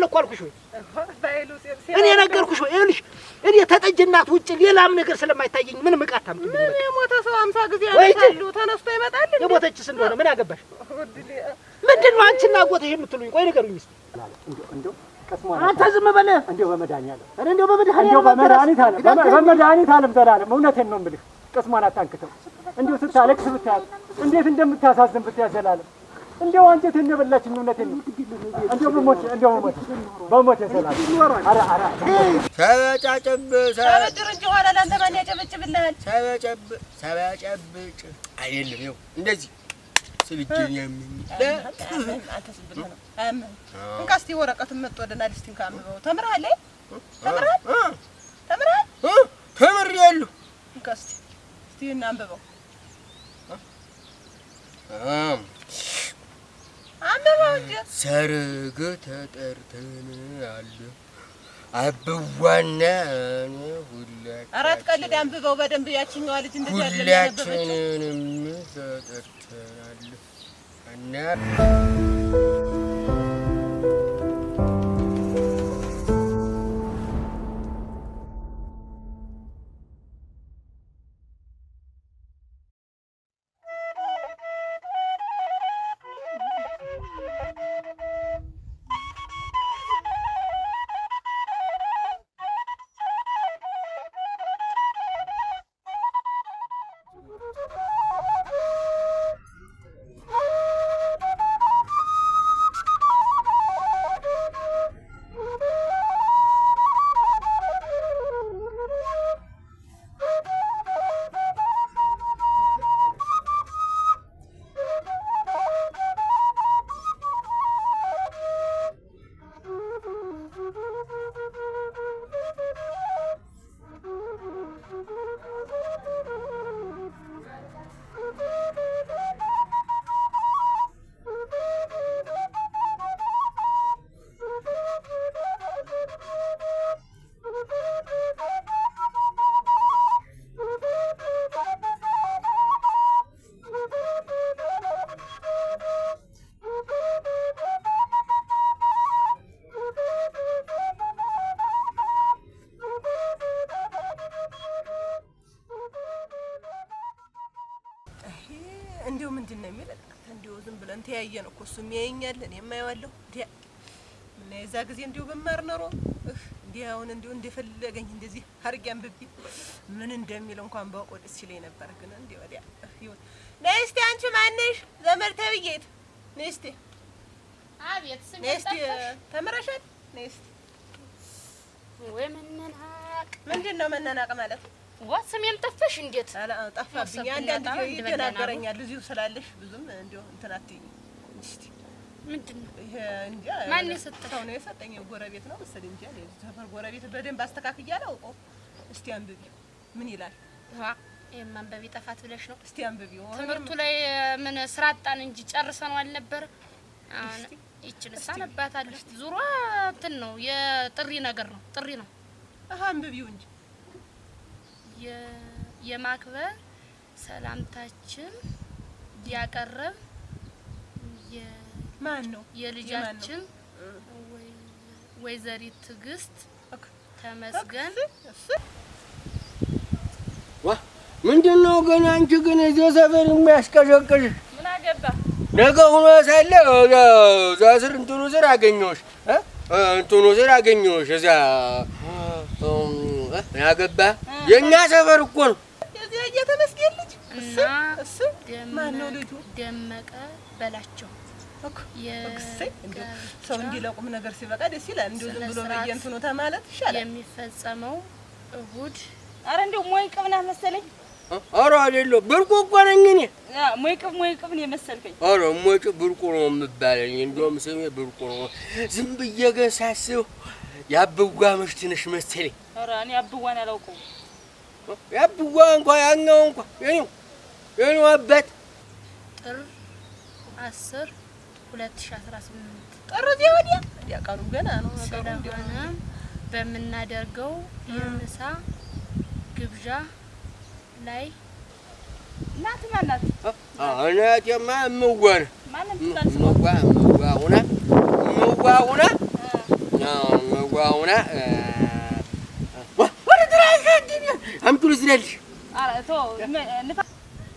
እኮ አልኩሽ ወይ እኔ ነገርኩሽ ወይ ይኸውልሽ እኔ ተጠጅናት ውጭ ሌላም ነገር ስለማይታየኝ ምንም ዕቃ አታምጡልኝ በቃ የሞተ ሰው 50 ጊዜ ያነሳሉ ተነስቶ ይመጣል የሞተችስ እንደሆነ ምን አገባሽ ምንድነው አንቺና አጎትሽ የምትሉኝ ቆይ ንገሩኝ እስኪ እንደው ቀስሟል አንተ ዝም በለ እንደው በመድኃኒዓለም ኧረ እንደው በመድኃኒት ዓለም ዘላለም እውነቴን ነው የምልህ ቀስሟን አታንክተው እንደው ስታለቅስ ብታያት እንዴት እንደምታሳዝን ብታያት ዘላለም እንደው አንጀቴን የበላችኝ እውነቴን ነው እንደው በሞት ዘላለም ኧረ ሰበጫጭብ ሰበጭር እንጂ ኋላ ለአንተ ማን ያጨበጭብልሃል ሰበጨብጭ አይደለም ይኸው እንደዚህ ስልጅን የሚል አንተ ዝም ብለህ ነው እንካ እስኪ ወረቀቱን መጥቶልናል እስኪ እንካ አንብበው ተምረሃል ተምሬያለሁ እንካ እስኪ እናንብበው አንብበው እንጂ ሰርግ ተጠርተን አለ አብዋና ሁላችን ኧረ አትቀልድ አንብበው በደንብ ያችኛዋ ልጅ እንደዚህ ያለ ሁላችንንም ተጠርተናል እና እንደው ምንድነው የሚለው እንደው ዝም ብለን ተያየን እኮ እሱም ያየኛል እኔም አየዋለሁ እና የዛ ጊዜ እንደው በማር ኖሮ እንዲህ አሁን እንደው እንደፈለገኝ እንደዚህ አድርጌ አንብቤ ምን እንደሚል እንኳን ባውቀው ደስ ይለኝ ነበር ግን እንደው ወዲያ ይሁን ነይ እስቲ አንቺ ማነሽ ዘመድ ተብዬት ነይ እስቲ አቤት ስም እስቲ ተመረሻል ነይ እስቲ ወይ መነናቅ ምንድነው መነናቅ ማለት ወስሜን ጠፋሽ እንዴት ጠፋብኝ አንዳንድ ጊዜ ይደናገረኛል እዚሁ ስላለሽ ብዙም እንደው እንትን አትይኝ እስቲ ምንድነው ይሄ እንጃ ማን የሰጠው ነው የሰጠኝ ጎረቤት ነው መሰለኝ እንጂ አለ ሰፈር ጎረቤት በደንብ አስተካክያለሁ አውቀው እስቲ አንብቢ ምን ይላል የማንበብ ይጠፋት ብለሽ ነው እስቲ አንብቢው ትምህርቱ ላይ ምን ስራ አጣን እንጂ ጨርሰነው አልነበር ይችን ሳነባታለሁ ዙሯ እንትን ነው የጥሪ ነገር ነው ጥሪ ነው አንብቢው እንጂ የማክበር ሰላምታችን ያቀርብ ማን ነው የልጃችን ወይዘሪት ትዕግስት ተመስገን ዋ ምንድነው ግን አንቺ ግን እዚህ ሰፈር የሚያስቀሸቅሽ ምን አገባ ነገ ሆኖ ሳለ ዛስር እንትኑ ስር አገኘሁሽ እንትኑ ስር አገኘሁሽ እዛ ያገባ የኛ ሰፈር እኮ ነው እዚህ እየተመስገን ልጅ እሱ ማን ነው ልጁ ደመቀ በላቸው እኮ ሰው እንዲለቁም ነገር ሲበቃ ደስ ይላል እንደው ዝም ብሎ በየእንትኑ ተማለት ይሻላል የሚፈጸመው እሁድ ኧረ እንደው ሞይቅብ ነህ መሰለኝ ኧረ አይደለም ብርቁ እኮ ነኝ እኔ ሞይቅብ ነው የመሰልከኝ ኧረ ሞጭ ብርቁ ነው የምባለኝ እንደውም ስሜ ብርቁ ነው ዝም ብዬ ግን ሳስበው ያብዋ ምሽት ነሽ መሰለኝ ኧረ እኔ አብዋን አላውቀውም ያብዋ እንኳን ያኛው እንኳን የኔው አባት ጥር 10 2018 ጥር እዚህ ወዲያ ያቀሩ ገና ነው ስለሆነ በመናደርገው የምሳ ግብዣ ላይ እናት ማናት እናቴማ እምዋ ነው ማንም ትላንት እምዋ ሁና ሆና ወደ ድራሽ አምጡል ዝለልሽ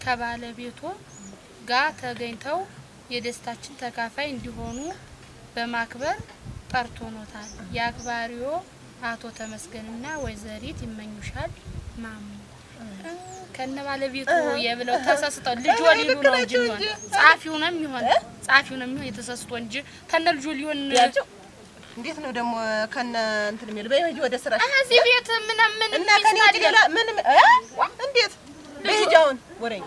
ከባለቤቱ ጋር ተገኝተው የደስታችን ተካፋይ እንዲሆኑ በማክበር ጠርቶኖታል። የአክባሪዎ አቶ ተመስገንና ወይዘሪት ይመኙሻል ማሙ ከነ ባለቤቱ የብለው ተሳስተው ልጅ ወሊዱ ነው እንጂ ጻፊው ነው የሚሆን የተሳስቶ እንጂ ከነ ልጅ ሊሆን እንዴት ነው ደግሞ ከነ እንትን የሚል በይሄጂ ወደ ስራሽ እዚህ ቤት ምን እና ከኔ ዲላ ምን እንዴት በይሄጃውን ወሬኛ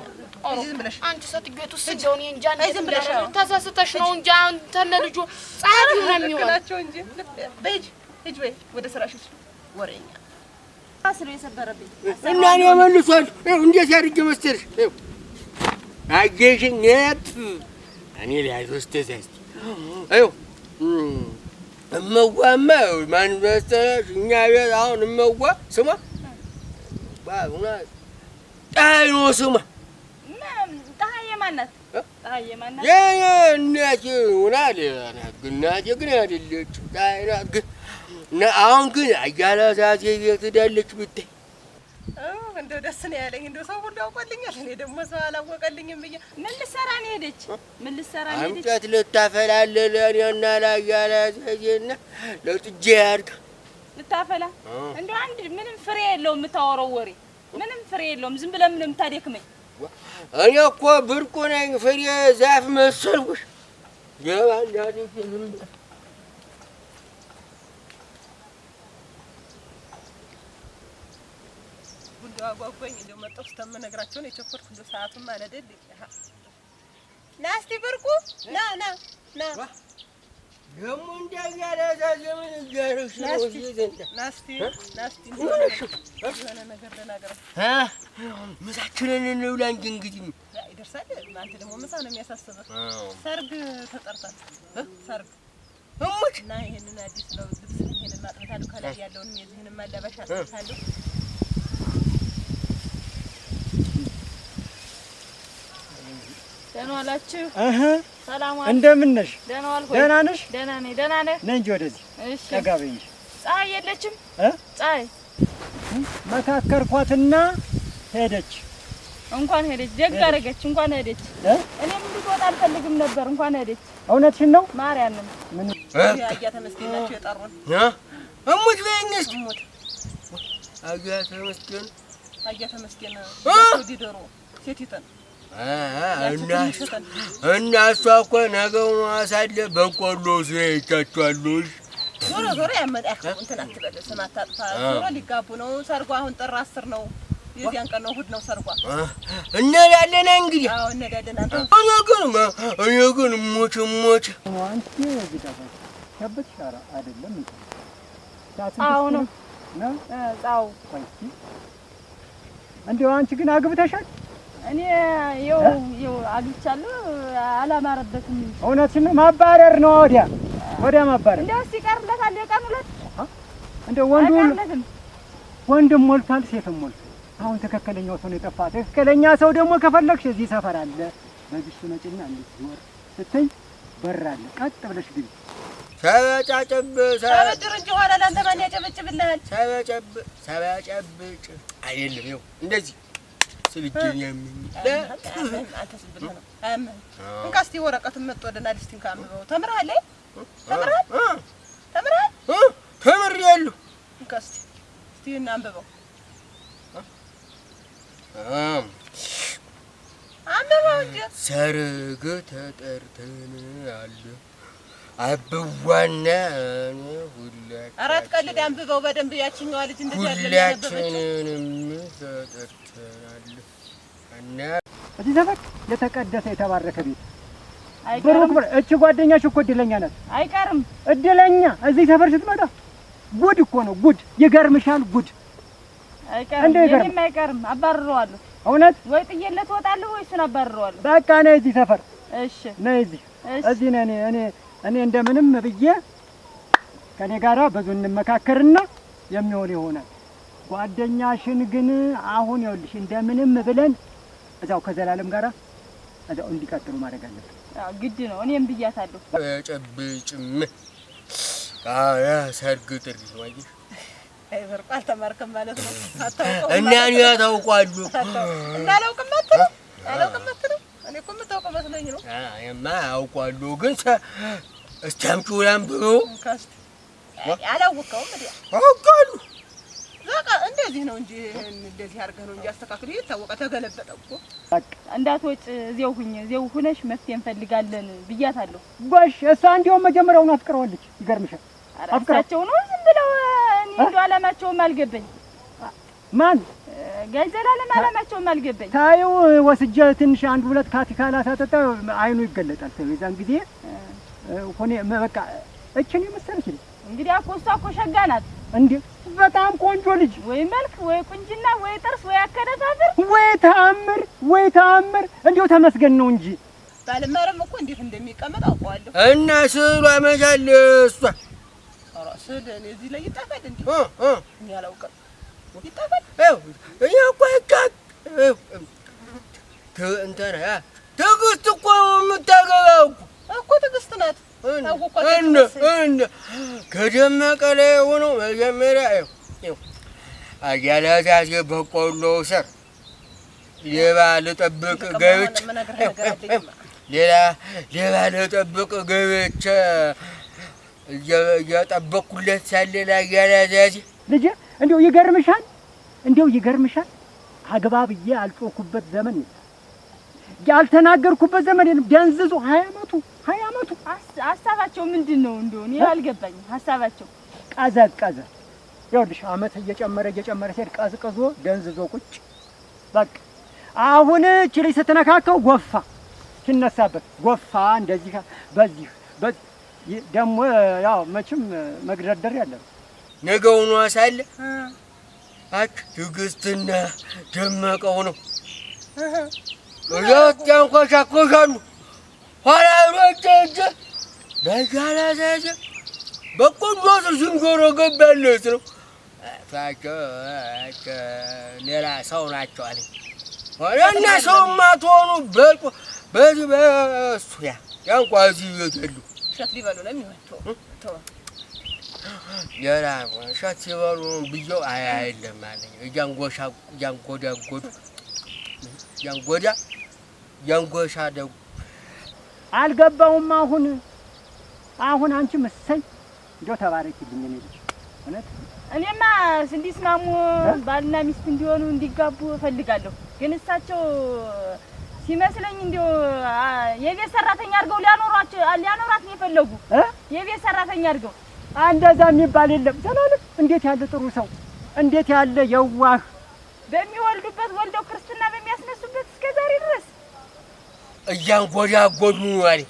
ዝም ብለሽ አንቺ ሰጥጌቱ ስደውን እንጂ ዝም ብለሽ ተሳስተሽ ነው እንጂ ከነ ልጅ ጻፊው ነው የሚሆን ናቸው እንጂ በይሄጂ ሂጂ በይ ወደ ስራሽ ወሬኛ አስሮ የሰበረብኝ እና እኔ መልሷል እንዴት ያድርግ መሰለሽ አገሽኝ እኔ ላይ ተስተዛዝ አዩ እመዋማ ማን መሰለሽ እኛ ቤት አሁን እመዋ ስማ ባውና ጣይኖ ስማ ጣሃየ ማናት እናቴ ሆናል እናቴ ግን አይደለች ጣይናት ግን አሁን ግን አያላዛዜ የትዳለች ብታይ እንደው ደስ ነው ያለኝ እንደው ሰው ሁሉ አውቆልኛል እኔ ደግሞ ሰው አላወቀልኝም ብዬ ምን ልትሰራ ነው ሄደች አምጫት ልታፈላለ እኔና ለአያላዛዜና ለጥጄ ያድግ ልታፈላ እንደው አንድ ምንም ፍሬ የለውም የምታወራው ወሬ ምንም ፍሬ የለውም ዝም ብለህ ምንም ታደክመኝ እኔ እኮ ብርቁ ነኝ ፍሬ ዛፍ መሰልኩሽ ገባላቴ ምን አጓጓኝ እንደው መጣሁ ስተምነግራቸው ነው የቸኮልኩ እንደው ሰዓቱም አለደል ና እስቲ ብርቁ ና ደግሞ እንዳያላዛዜ ምን እያደረግሽ ነው ና እስቲ የሆነ ነገር ልናገር ምሳችንን እንብላ እንግዲህ ይደርሳል አንተ ደግሞ ምሳ ነው የሚያሳስበህ ሰርግ ተጠርታል ሰርግ እሙት እና ይሄንን አዲስ ነው ልብስ ይሄንን ማጥበታለሁ ከላይ ያለውን የዚህንም ማለባሻ አጥበታለሁ ደህና ዋላችሁ ሰላም ዋል እንደምን ነሽ ደህና ዋልኩ ደህና ነሽ ደህና ነኝ ደህና ነህ ነይ እንጂ ወደዚህ እሺ ጠጋ በይ እንጂ ፀሐይ የለችም ፀሐይ መካከርኳትና ሄደች እንኳን ሄደች ደግ አደረገች እንኳን ሄደች እኔም እንድትወጣ አልፈልግም ነበር እንኳን ሄደች እውነትሽን ነው ማርያምን ምን አያ ተመስገናቸው የጠሩን እሙት በይኝስ እሙት አያ ተመስገን ዲደሮ ሴቲተን እና እሷ እኮ ነገሩን አሳለ በቆሎ ስለይቻቸዋለሁ ዞሮ ያመጣው እንትን አትበል ስም አታጥፋ ዞሮ ሊጋቡ ነው ሰርጓ አሁን ጥር 10 ነው የዚያን ቀን ነው እሑድ ነው ሰርጓ እንሄዳለን እንግዲህ አዎ እንሄዳለን አንተ እኔ ግን ሞች አንቺ እዚህ ጋር ከበት ሻራ አይደለም እንዴ አዎ ነው ጻው እንደው አንቺ ግን አግብተሻል እኔ ይኸው አግብቻለሁ አላማረበትም እውነትሽን ነው ማባረር ነው ወዲያ ማባረር እንደው ሲቀርለታል የቀን ሁለት እንደው ወንድም ሞልቷል ሴትም ሞልቷል አሁን ትክክለኛው ሰው ነው የጠፋ ትክክለኛ ሰው ደግሞ ከፈለግሽ እዚህ ሰፈር አለ በዚህ መጪና እንድትወር ስትይ በራለ ቀጥ ብለሽ ግቢ ሰበጭር እንጂ ኋላ ላንተ ማን ያጨበጭብልሃል ሰበጨብጭ አይደለም ይኸው እንደዚህ ስልኬን ያመኝ አንተ ስብልህ ነው እንካስቲ ወረቀቱን መጥቶልናል እስቲ እንካምበው ተምረሃል ተምሬያለሁ እንካስቲ እስቲ እናንብበው አንብበው እንጂ ሰርግ ተጠርተን አለ አብዋና ሁላችን አራት ቀልድ አንብበው በደንብ ያቺኛዋ ልጅ እንደዚህ ያለ ሁላችንንም ተጠርተናል እና እዚህ ሰፈር የተቀደሰ የተባረከ ቤት ብሩክ እቺ ጓደኛሽ እኮ እድለኛ ናት አይቀርም እድለኛ እዚህ ሰፈር ስትመጣ ጉድ እኮ ነው ጉድ ይገርምሻል ጉድ አይቀርም አይቀርም አባርረዋለሁ እውነት ወይ ጥየለት ወጣለሁ ወይ እሱን አባርረዋለሁ በቃ ነይ እዚህ ሰፈር እሺ ነይ እዚህ ነኝ እኔ እንደምንም ብዬ ከኔ ጋራ ብዙ እንመካከርና የሚሆን ይሆናል ጓደኛሽን ግን አሁን ይኸውልሽ እንደምንም ብለን እዛው ከዘላለም ጋራ እዛው እንዲቀጥሉ ማድረግ አለብን ግድ ነው እኔም ብያታለሁ ጨብጭም ያ ሰርግ ጥሪ ነው አየሽ። አይ በርቁ አልተማርክም ማለት ነው። አታውቀውም እና እኔ ያታውቃሉ እና አላውቅም አትልም። እኔ እኮ የምታውቀው መስሎኝ ነው። እማ አውቃሉ ግን እስቲ አምጪው ላንብበው። አላወቀውም እንዴ? አውቃሉ በቃ እንደዚህ ነው እንጂ እንደዚህ አድርገህ ነው እንጂ አስተካክል ይታወቀ ተገለበጠ እኮ። በቃ እንዳትወጭ እዚያው ሁነሽ መፍትሄ እንፈልጋለን ብያታለሁ። ጎሽ እሷ እንዲያውም መጀመሪያውን አፍቅረዋለች። ይገርምሻል። አፍቅራቸው ነው ዝም ብለው እኔ እንደው አላማቸውም አልገባኝ። ማን ገንዘላለም አላማቸውም አልገባኝ። ታየው ወስጄ ትንሽ አንድ ሁለት ካቲካላ ሳጠጣ አይኑ ይገለጣል። ታየው የዛን ጊዜ ሆኔ በቃ እችን የመሰለች ልጅ እንግዲህ እሷ እኮ ሸጋ ናት እንዴ! በጣም ቆንጆ ልጅ፣ ወይ መልክ ወይ ቁንጅና ወይ ጥርስ ወይ አከነፋፈር ወይ ተአምር እንዲያው ተመስገን ነው እንጂ ባልማረም እኮ እንዴት እንደሚቀመጥ አውቀዋለሁ። እና ስዕሉ አመሻል እሷ ስዕል እኔ እዚህ ላይ ይጣፋል እንዴ? እኔ አላውቅም። ይጣፋል እኔ እኮ እንትና ትዕግስት እኮ የምታገባው እኮ ትዕግስት ናት። ከደመቀ ላይ ሆኖ መጀመሪያ አያላዛዜ በቆሎ ስር ሌባ ልጠብቅ ገብቼ ሌባ ልጠብቅ ገብቼ እየጠበቅኩለት ሳለ ለአያላዛዜ ልጄ እንዲያው ይገርምሻል። አግባ ብዬ አልጮኩበት ዘመን ያልተናገርኩበት ዘመን ደንዝዞ 20 ዓመቱ ሀሳባቸው ምንድን ነው? እንደው እኔ አልገባኝም። ሀሳባቸው ቀዘቀዘ። ይኸውልሽ ዓመት እየጨመረ ሲሄድ ቀዝቅዞ ደንዝዞ ቁጭ በቃ። አሁን እቺ ልጅ ስትነካከው ጎፋ ሲነሳበት ጎፋ እንደዚህ በዚህ ደግሞ ያው መቼም መግደርደር ያለ ነገውኑ ሳለ ትዕግስትና ደመቀው ነው ያንኮሻኮሻሉ። ኋላ ሮጬ ለአያላዛዜ በቆሎ ስር ዝንጀሮ ገባለት ነው። ሌላ ሰው ናቸው አለኝ። እና ሰውማ ትሆኑ በዚህ በእሱ ያንኳዚ ይገሉ እሸት ሊበሉ ነው የሚሆን ሌላ እሸት ሲበሉ ብዬው አይደለም አለኝ። ያንጎሻደጉ አልገባውም። አሁን አንቺ መሰይ እንደው ተባረኪልኝ። እኔ ልጅ እውነት እኔማ እንዲስማሙ ባልና ሚስት እንዲሆኑ እንዲጋቡ እፈልጋለሁ። ግን እሳቸው ሲመስለኝ እንደው የቤት ሰራተኛ አድርገው ሊያኖራት ነው የፈለጉ። የቤት ሰራተኛ አድርገው እንደዛ የሚባል የለም። ዘላለም እንዴት ያለ ጥሩ ሰው፣ እንዴት ያለ የዋህ በሚወልዱበት ወልደው ክርስትና በሚያስነሱበት እስከዛሬ ድረስ እያንጎዳጎዱ ነው አለኝ።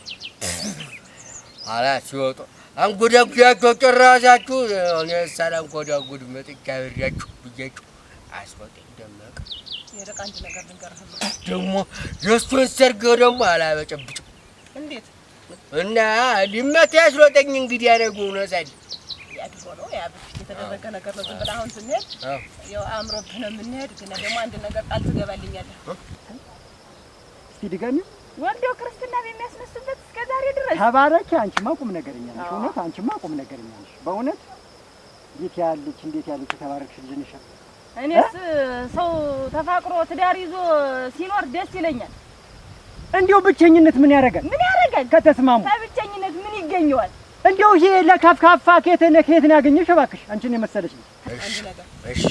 አላት ሲወጡ አንጎዳጉዳቸው ጭራሻችሁ እኔ ሳላንጎዳጉድ መጥቻ ብያችሁ ብያችሁ አስወጣኝ። ደመቀ የደቃ አንድ ነገር ልንገርህ ደግሞ የእሱን ሰርግ ደግሞ አላበጨብጭም። እንዴት እና ሊመታ ያስሮጠኝ እንግዲህ ያደረገው ነው ሳይል ያድሮ ነው ያ በፊት የተደረገ ነገር ነው። ዝም ብለህ አሁን ስንሄድ ያው አምሮብህ ነው የምንሄድ። ግን ደግሞ አንድ ነገር ቃል ትገባልኛለህ። እስቲ ድገሚው። ወልደው ክርስትና በሚያስነሱበት እስከዛሬ ድረስ ተባረኪ። አንቺማ ቁም ነገረኛ ነሽ። እውነት አንቺማ ቁም ነገረኛ ነሽ በእውነት። እንዴት ያለች ተባረክሽ ልጅ ነሽ። እኔስ ሰው ተፋቅሮ ትዳር ይዞ ሲኖር ደስ ይለኛል። እንዲያው ብቸኝነት ምን ያደርጋል? ከተስማሙ ከብቸኝነት ምን ይገኘዋል? እንዲያው ይሄ ለካፍካፋ ከየት ነው ያገኘሽ? እባክሽ አንቺን የመሰለሽ ልጅ። እሺ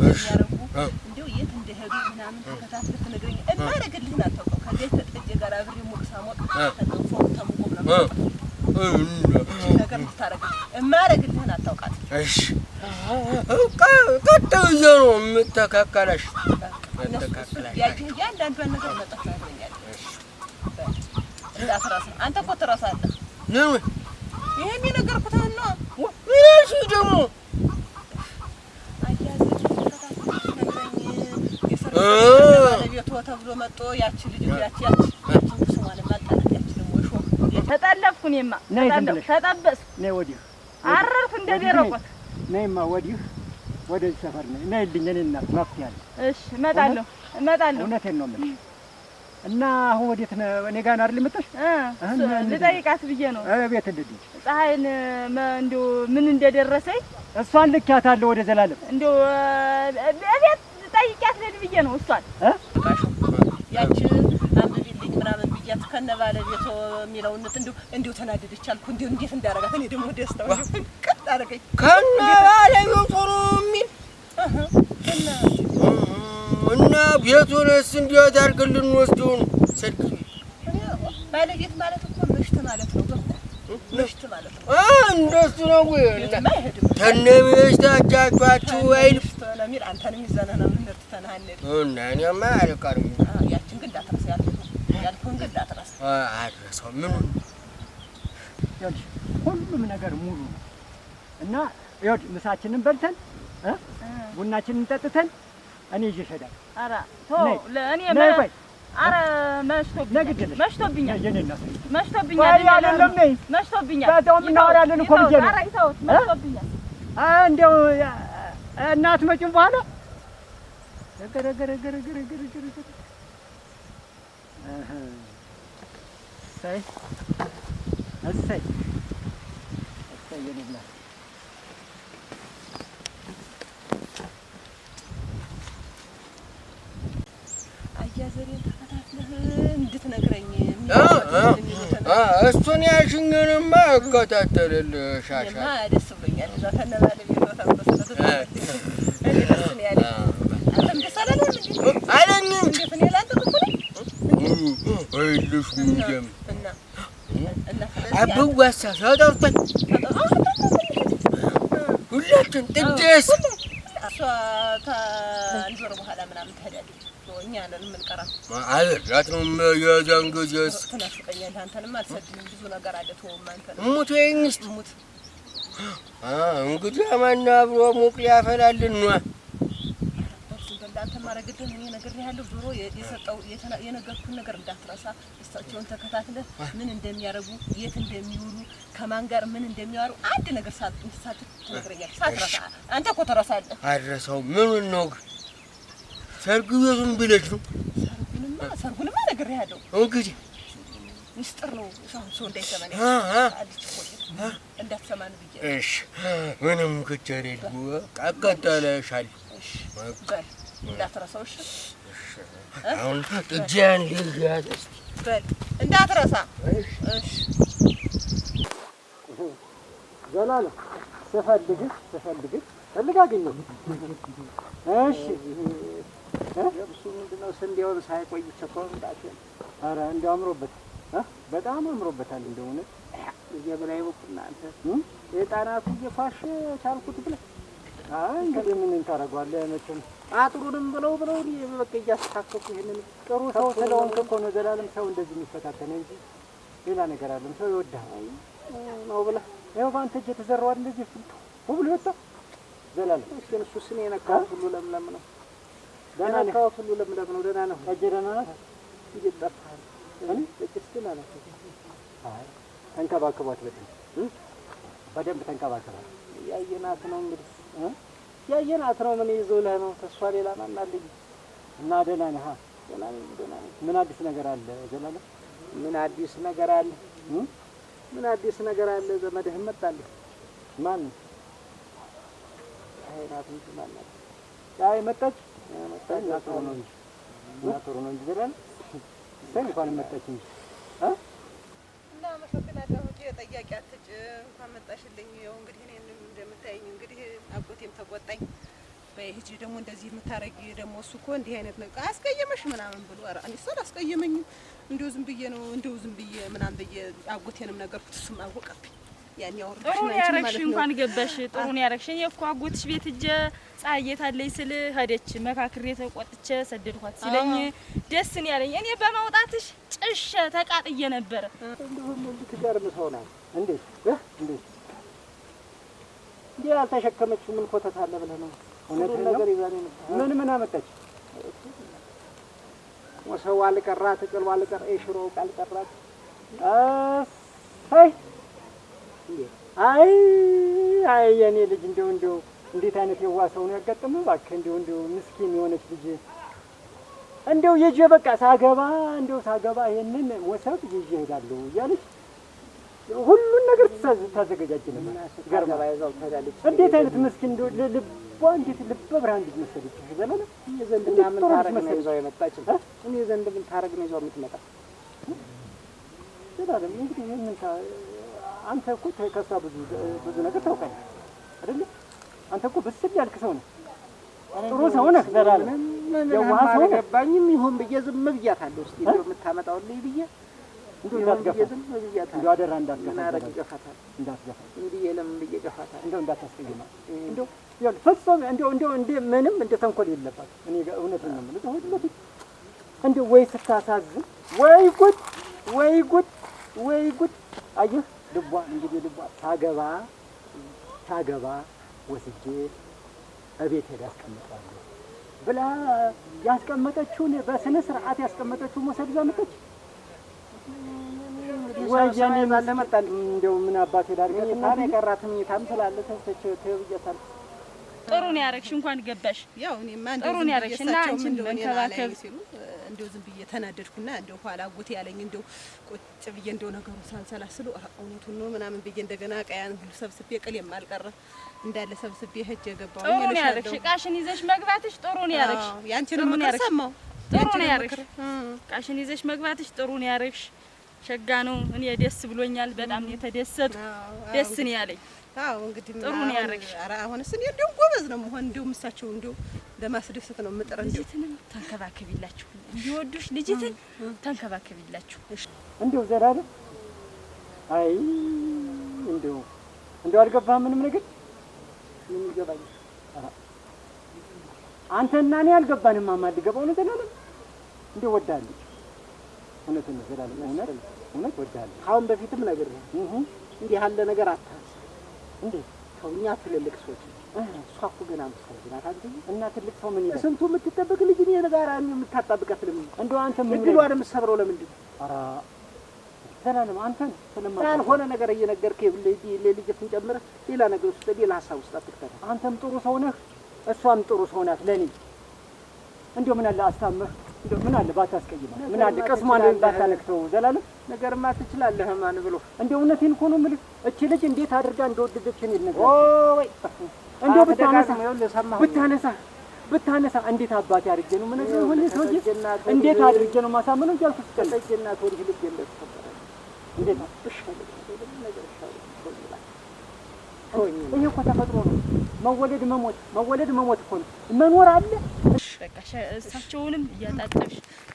እንደው የት እንደሄዱ ምናምን ተከታትለህ ትነግረኝ። እማረግልህን አታውቀው። ከዚህ ተጠጀ ጋር አብሬ ሞቅ ሳሞቅ ተጠንፎ ተሙቆ ምናምን ነገር ምታረግልህ እማረግልህን አታውቃት። እሺ ቀጥዬ ነው የምተካከለሽ። እያንዳንዷን ነገር መጣት ታደርገኛለህ። እንዳትረሳ። አንተ እኮ ትረሳለህ። ይሄን የነገርኩትህን ነው። እሺ ደግሞ ባለቤቷ ተብሎ መጥቶ ያቺ ልጅ ያቺ ስሟን ማጣላት ያቺ ደግሞ እሾህ ተጠለፍኩ። እኔማ ተጠበስኩ። ነይ ወዲህ አረርኩ እንደ ደረቆት። ነይማ ወደዚህ ሰፈር ነይልኝ። እኔ እናት መፍትሄ አለ። እሺ እመጣለሁ። እውነቴን ነው የምልሽ። እና አሁን ወዴት ነው? እኔ ጋር ነው አይደል የመጣሽ? ልጠይቃት ብዬ ነው። ቤት እንድትሄጂ ፀሐይን እንደው ምን እንደደረሰኝ እሷን ልኪያታለሁ ወደ ዘላለም። እንደው ቤት ጠይቂያት ልሂድ ብዬ ነው እሷን ያቺ አንብቢልኝ ምናምን ብያት ከነ ባለቤቷ የሚለውን እንደው ተናደደች አልኩ። እንደው እንዴት እንዳደረጋት እኔ ደግሞ ደስታው ቀጥ አደረገኝ። ከነ ባለቤቷ ነው የሚል እና ቤቱንስ እንዴት አድርገን ልንወስደው ነው? ሰልክ ባለቤት ማለት እኮ ምሽት ማለት ነው። ምሽት ማለት ነው። እንደሱ ነው ወይ? ተነብየሽታቻችሁ አይልም ለሚል አንተንም ይዘነህ ነው እንርተናል እና እኔማ አልቀርም። ያችን ግን እንዳትረሳ ያልኩህን ግን እንዳትረሳ። አድረሰው ምን ሁሉም ነገር ሙሉ ነው እና ይኸውልህ ምሳችንን በልተን ቡናችንን ጠጥተን እኔ ይዤ እሄዳለሁ። ኧረ ተው ለእኔ ኧረ መሽቶብኛል በዛውም እናወራለን እኮ ብዬሽ ነው። መሽቶብኛል እንደው እናት መጪም በኋላ እሰይ የኔ ብላ አያዘሬን ተከታትለህ እንድትነግረኝ እሱን ያልሽኝንማ እከታተልልሻለሁ። ደስ ብሎኛል። እዛ ከነ ባለቤቷ እኔ ደስ ነው ያለኝ። አንተም ደስ አላለህም እንዴ? አለኝም። እንዴት ነው ያላንተ ክፉ ነው? አይልሽ ሙጀም እና አብዋሳ ሳዳውጣኝ ሁላችን ጥንጀስ እሷ አንድ ወር በኋላ ምናምን ትሄዳለች። እኛ ነን የምንቀራ አለራት ነው የዛን ጊዜስ ትናፍቀኛለህ። አንተንም አልሰድህም ብዙ ነገር አለ። ተወውም አንተንም ሙት ወይንስ ሙት እንግዲህ ማን አብሮ ሙቅ ያፈላልን ነው አንተ ማረግልህ እኔ ነግሬሃለሁ። ዞሮ የሰጠው የነገርኩህን ነገር እንዳትረሳ። እሳቸውን ተከታትለህ ምን እንደሚያደርጉ የት እንደሚውሉ ከማን ጋር ምን እንደሚያወሩ አንድ ነገር ትነግረኛለህ። ሳትረሳ አንተ እኮ ትረሳለህ። አድረሰው ምኑን ነው ሰርጉ ቤቱን ብለሽ ነው? ሰርጉንማ ነግሬሃለሁ። እንግዲህ ሚስጥር ነው። ሰው እንዳይሰማን እንዳትሰማን ብዬሽ። እሺ ምንም ችግር የለም። እቀጥልሻለሁ። በል እንዳትረሳው። እሺ አሁን ጥጃን ልያዝ እስኪ በል እንዳትረሳ። እሺ ዘላለም ስፈልግህ ፈልግ አገኘሁ። እሺ እሱ ምንድነው ስንዴውን ሳይቆይ ቸኮል እንዳት ኧረ እንደው አምሮበት በጣም አምሮበታል። እንደው እውነት የበላይ በኩል አንተ የጣናቱ እየፋሽ ቻልኩት ብለህ እንግዲህ ምን ታደርገዋለህ? መቼም አጥሩንም ብለው በቃ እያስተካከልኩ ይሄንን ጥሩ ሰው ስለሆንክ እኮ ነው ዘላለም ሰው እንደዚህ የሚፈታተን እንጂ ሌላ ነገር አለም። ሰው ይወድሃል ነው ብለህ ይኸው በአንተ እጅ የተዘራው እንደዚህ ሁሉ ይወጣ ዘላለም። እሱ ስኔ የነካሁት ሁሉ ለምለም ነው። ደህና ነህ? የነካሁት ሁሉ ለምለም ነው። ደህና ነው። እጅ ደህና ናት? እየጠፋህ እጅስ ግን አለ። ተንከባከቧት፣ በደንብ ተንከባከባት። ያየናት ነው እንግዲህ ያየናት ነው። ምን ይዞልህ ነው? ተስፋ ሌላ ማን አለኝ? እና ደህና ነህ? ደህና ነኝ። ደህና ነኝ። ምን አዲስ ነገር አለ ዘላለም? ምን አዲስ ነገር አለ? ምን አዲስ ነገር አለ? ዘመድህ መጣልህ? ማን? አይናት እንጂ ማናት? አይ መጣች። ጥሩ ነው እንጂ ጥሩ ነው እንጂ ዘላለም እንኳን መጣች እንጂ እና አመሰግናለሁ። ጠያቂ አትጭ እንኳን መጣሽልኝ። ይኸው እንግዲህ እኔንም እንደምታየኝ እንግዲህ አጎቴም ተቆጣኝ። በይህጂ ደግሞ እንደዚህ የምታረጊ ደግሞ እሱ እኮ እንዲህ አይነት ነገር አስቀየመሽ ምናምን ብሎ ኧረ እኔስ አላስቀየመኝም። እንደው ዝም ብዬ ነው እንደው ዝም ብዬ ምናምን ብዬ አጎቴንም ነገርኩት። እሱም አወቀብኝ። ያን ያወርኩሽ ጥሩ ያረግሽ እንኳን ገባሽ። ጥሩ ያረግሽ። እኔ እኮ አጎትሽ ቤት እጄ ፀሐይ ታለኝ ስል ሄደች መካክሬ ተቆጥቼ ሰደድኳት ሲለኝ ደስ ነው ያለኝ። እኔ በማውጣትሽ ጭሽ ተቃጥዬ ነበር። እንደውም ልትገርም ሰው ናት። እንዴት እንዴ አልተሸከመችው ምን ኮተት አለ ብለህ ነው? እውነት ነገር ይዛኔ ነው። ምን አመጣች? ወሰው አልቀራት ቅልዋ አልቀር ሽሮ አልቀራት አይ የኔ ልጅ እንደው እንዴት አይነት የዋህ ሰው ነው ያጋጠመው? እባክህ እንደው ምስኪን የሆነች ልጅ እንደው ይዤ በቃ ሳገባ ይሄንን ሞሰብ ይዤ እሄዳለሁ እያለች ሁሉን ነገር ታዘጋጃጅ ነበር። ገርማ ያዛው ታዳለች። እንዴት አይነት ምስኪን እንደው ልቧ እንዴት ልበ ብርሃን ልጅ መሰለች። ዘላለም እኔ ዘንድ ምን ታረግ ነው ይዛው የመጣች? እኔ ዘንድ ምን ታረግ ነው ይዛው የምትመጣ? ዘላለም እንግዲህ ምን አንተ እኮ ከሷ ብዙ ነገር ታውቃለህ አይደል? አንተ እኮ በስል ያልክ ሰው ነህ። ጥሩ ሰው ነህ ዘላለም። የዋህ ሰው ገባኝም ይሁን ብዬ ዝም ብያታለሁ። እስቲ እንደው የምታመጣውልኝ ብዬ እንደው እንዳትገፋ እንደው አደራ እንዳትገፋ እንዲህ የለምን ብዬ ገፋታል። እንደው እንዳታስቀይማ እንደው ያው ፈጽሞ እንደው ምንም እንደ ተንኮል የለባት። እኔ እውነቱን ነው የምልህ። ሁሉ እንደው ወይ ስታሳዝን ወይ ጉድ አየህ። ልቧ እንግዲህ ልቧ ታገባ ወስጄ እቤት ሄዳ አስቀምጣለሁ ብላ ያስቀመጠችውን በስነ ስርዓት ያስቀመጠችውን መውሰድ ዛመጠች። ወያኔ ማለመጣል እንደው ምን አባቴ ዳርገት ታኔ ቀራትም ይታም ስላለ ተሰቸ ተብያታል። ጥሩ ነው ያረግሽ። እንኳን ገባሽ። ያው እኔማ ጥሩ ነው ያረግሽ እና አንቺን መንከባከብ እንደው ዝም ብዬ ተናደድኩና እንደው ኋላ አጎቴ ያለኝ እንደው ቁጭ ብዬ እንደው ነገሩ ሳንሰላስሉ እውነቱን ነው ምናምን ብዬ እንደገና ቀያን ሁሉ ሰብስቤ ቅሌም አልቀረ እንዳለ ሰብስቤ ሄጄ ገባሁ። ጥሩ ነው ያረግሽ። ቃሽን ይዘሽ መግባትሽ ጥሩ ነው ያረግሽ። ያንቺን ምክር ሰማሁ። ጥሩ ነው ያረግሽ። ቃሽን ይዘሽ መግባትሽ ጥሩ ነው ያረግሽ። ሸጋ ነው። እኔ ደስ ብሎኛል። በጣም የተደሰቱ ደስ ነው ያለኝ። አዎ እንግዲህ ጥሩ ነው ያረግሽ። ኧረ አሁንስ እኔ እንደው ጎበዝ ነው መሆን እንደው ምሳቸው እንደው ለማስደሰት ነው የምጥር። እንደው ልጅትንም ተንከባከቢላችሁ እንዲወዱሽ ልጅትን ተንከባከቢላችሁ። እንደው ዘላለም አይ እንደው አልገባህም ምንም ነገር ምን ይገባኝ? አንተና እኔ አልገባንም። ማማ ልገባው ነው ዘላለም እንደው ወዳለች እውነትን ነው ዘላለም እውነት ወዳለች። አሁን በፊትም ነገር ነው እንዲህ ያለ ነገር አታስ እንዴ ሰውኛ ትልልቅ ሰዎች እሷ እኮ ገና ምሳሌ ናት። አንተ እና ትልቅ ሰው ምን ይላል? ስንቱ የምትጠብቅ ልጅ ነው የነጋራ የምታጣብቃት ለምን? እንደው አንተ ምን እድሏን የምትሰብረው ለምንድን ነው? ኧረ ዘላለም አንተን ስለማታ ያልሆነ ነገር እየነገርከኝ ለልጅቱን ጨምረህ ሌላ ነገር ውስጥ ሌላ ሀሳብ ውስጥ አትክተት። አንተም ጥሩ ሰው ነህ፣ እሷም ጥሩ ሰው ናት ለኔ። እንደው ምን አለ አስታመህ እንደው ምን አለ ባታስቀይማ፣ ምን አለ ቀስሟን ባታነክተው። ዘላለም ነገርማ ትችላለህ ማን ብሎ እንደው እውነቴን እኮ ነው የምልህ። እቺ ልጅ እንዴት አድርጋ እንደወደደችን ይነገር ወይ እንደው ብታነሳ እንዴት አባቴ አድርጌ ነው ምን ነገር ሆነ ሰውዬ እንዴት አድርጌ ነው ማሳመነው ያልኩት ተጠጀና ተወልጅ ልጅ እንደተፈጠረ እንዴት ነው ነገር ይሄ እኮ ተፈጥሮ ነው። መወለድ መሞት እኮ ነው። መኖር አለ። በቃ እሳቸውንም እያጣጠብሽ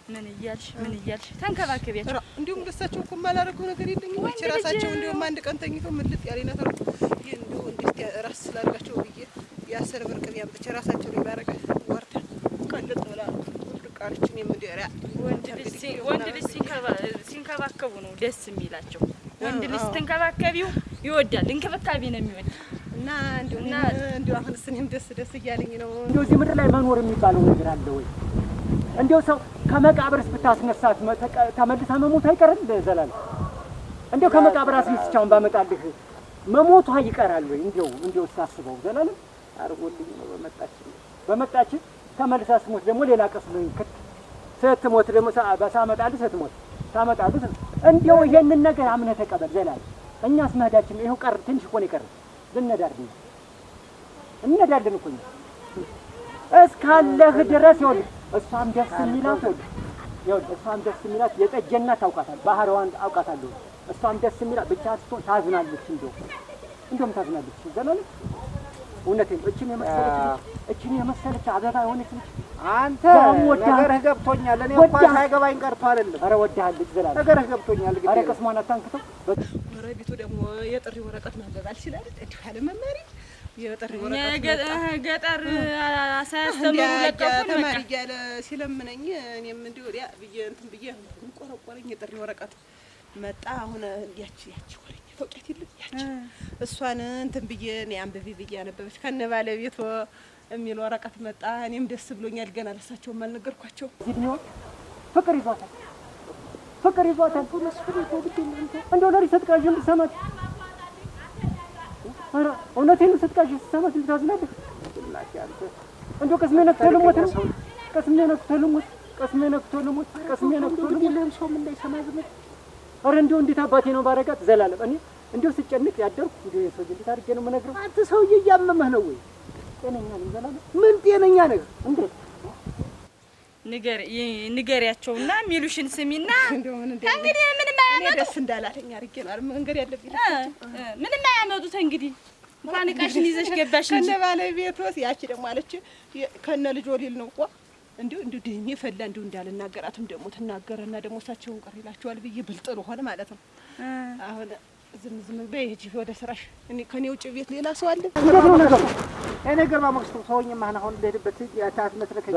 ምን እያልሽ ተንከባከቢያቸው። እንዲሁም ለእሳቸው እኮ የማላደርገው ነገር የለኝም። እቺ ራሳቸው እንዲሁም አንድ ቀን ተኝተው ምልጥ ያለ ነገር እንደው እንዴት ራስ ስላደርጋቸው ብዬ የአስር ብር ቅቤ አምጥቼ ራሳቸው ላይ ባረገ ወርዳ ቀልጥ ብላ ቃልችን የምደራ ወንድ ልጅ ሲንከባከቡ ነው ደስ የሚላቸው። ወንድ ልጅ ስትንከባከቢው ይወዳል። እንክብካቤ ነው የሚወድ እና እንደው አሁንስ እኔም ደስ እያለኝ ነው። እንደው እዚህ ምድር ላይ መኖር የሚባለው ነገር አለ ወይ? እንደው ሰው ከመቃብርስ ብታስነሳት ተመልሳ መሞት አይቀርም? ዘላለም እንደው ከመቃብር አስነስቻውን ባመጣልህ መሞቷ ይቀራል ወይ? እንደው ሳስበው ዘላለም አርጎልኝ ነው በመጣች ተመልሳ ስሞት ደግሞ ሌላ ቀስ ነው ይከት ስትሞት ደግሞ ሳመጣልህ ስትሞት ታመጣልህ። እንደው ይሄንን ነገር አምነህ ተቀበል ዘላለም። እኛስ መሄዳችን ይሄው ቀር ትንሽ እኮ ነው የቀረው። እንነዳለን እኮ እስካለህ ድረስ ይኸውልህ። እሷም ደስ የሚላት የጠጀና ታውቃታለህ፣ ባህሪዋን አውቃታለሁ። እሷም ደስ የሚላት ብቻ ስትሆን ታዝናለች። እንደውም ታዝናለች ዘላለም። እውነቴን እችን የመሰለች አበባ የሆነች ልጅ አንተ ነገርህ ገብቶኛል። እኔ እንኳን ሳይገባኝ ቀርቶ አይደለም። ኧረ ወድሃለች ዘላለም፣ ነገርህ ገብቶኛል። ኧረ ቀስሟን አታንክተው። ጎረቤቱ ደግሞ የጥሪ ወረቀት ማንበብ አልችልም እንዲሁ ያለ መማሪ የጥሪ ወረቀት ገጠር ሳያስተምሩ ለቀቁን ተማሪ እያለ ሲለምነኝ እኔም እንዲሁ ወዲያ ብዬ እንትን ብዬ ቆረቆረኝ። የጥሪ ወረቀት መጣ። አሁን ያቺ ወሬኛ ተውቂያት የለም ያቺ እሷን እንትን ብዬ እኔ አንብቢ ብዬ አነበበች ከነ ባለቤቷ የሚል ወረቀት መጣ። እኔም ደስ ብሎኛል። ገና ለሳቸውም አልነገርኳቸው። ፍቅር ይዟታል። እንደው ለሪ ስትቃዥ እንድትሰማት ኧረ እውነቴን ነው። ስትቃዥ ስትሰማት እንድታዝናለህ። እንደው ቅስሜ ነክተህ ልሞት ነው። ቀስሜ ነክቶ ልሙት ቀስሜ ነክቶ ልሙት ሰው ምን እንዳይሰማ ዝም። ኧረ እንደው እንዴት አባቴ ነው ባረጋት ዘላለም እኔ እንደው ስጨንቅ ያደርኩ እንደው የሰውዬ እንዴት አድርጌ ነው የምነግረው? አንተ ሰውዬ እያመመህ ነው ወይ? ጤነኛ ነኝ ዘላለም። ምን ጤነኛ ነህ? እንዴት ንገሪያቸውና ሚሉሽን ስሚና እንግዲህ ምንም አያመጡት። ደስ እንዳላለኝ አድርጌ ነው መንገድ ያለብኝ። ምንም አያመጡት እንግዲህ እንኳን እቃሽን ይዘሽ ገባሽ እንጂ ከነ ባለቤቷ ያቺ ደግሞ አለች ከነ ልጅ ወሊል ነው እኮ እንዲሁ ደሜ ፈላ እንዲሁ እንዳልናገራትም ደግሞ ትናገረና ደግሞ እሳቸውን ቀር ይላቸዋል ብዬ ብልጥ ሆነ ማለት ነው። አሁን ዝም በይ ሂጂ ወደ ስራሽ። እኔ ከኔ ውጭ ቤት ሌላ ሰው አለ? ነገር ባመክስቱ ሰውኝ ማህና አሁን እንደሄድበት ያታት መስረከኝ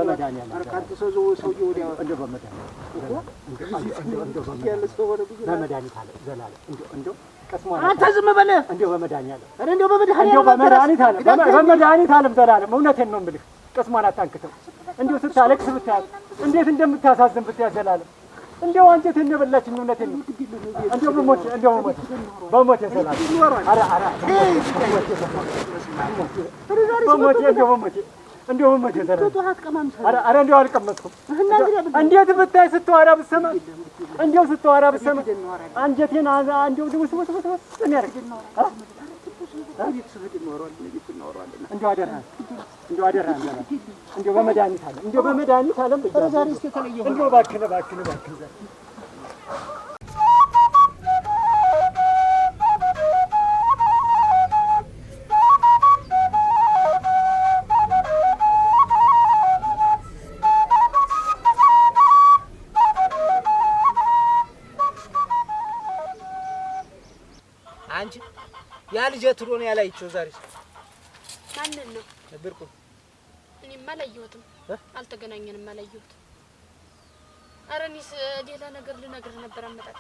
አርካንተ ሰውዬ ወዲያ እንደው በመድኃኒት አለ ዘላለም እንደው ቀስሟን አንተ ዝም በለ እንደው በመድኃኒት አለ እንደው በመድኃኒት አለ በመድኃኒት አለም ዘላለም እውነቴን ነው የምልህ ቀስሟን አታንክተው እንደው ስታለቅስ ብታያት እንዴት እንደምታሳዝን ብታያት ዘላለም እንደው አንጀቴን ነው የበላችኝ እውነቴን ነው እንደው በሞት ዘላለም ኧረ በሞት ዘላለም ኧረ እንደው አልቀመስኩም እንዴት ብታይ ስትዋራ ብትሰማ እንደው ስትዋራ ብትሰማ አንጀቴን እንደው ውስጥ የሚያደርግ እንደው አደራህን እንደው በመድኃኒት አለም እንደው በመድኃኒት አለም እንደው እባክህን አንቺ ያ ልጅ ትሮ ነው ያላይቸው ዛሬ ማንን ነው ነበርኩ እኔማ አላየሁትም አልተገናኘንም አላየሁትም ኧረ እኔስ ሌላ ነገር ልነግርህ ነበር አመጣጥ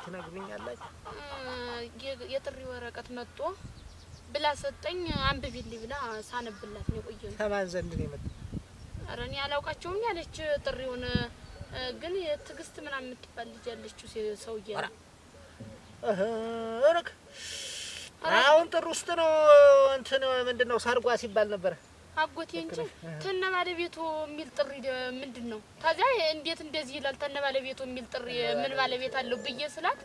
ትነግሩኛላችሁ የጥሪ ወረቀት መጥቶ ብላ ሰጠኝ አንብቢልኝ ብላ ሳነብላት ነው የቆየው ከማን ዘንድ ነው የመጣው ኧረ እኔ አላውቃቸውም ያለች ጥሪውን ግን የትግስት ምናምን የምትባል ልጅ ያለችው ሰውዬ እረክ አሁን ጥሩ ውስጥ ነው እንትን ምንድነው ሰርጓ ሲባል ነበር አጎቴ እንጂ ተነ ባለቤቱ የሚል ጥሪ ምንድነው ታዲያ እንዴት እንደዚህ ይላል ተነ ባለቤቱ የሚል ጥሪ ምን ባለቤት አለው ብዬ ስላት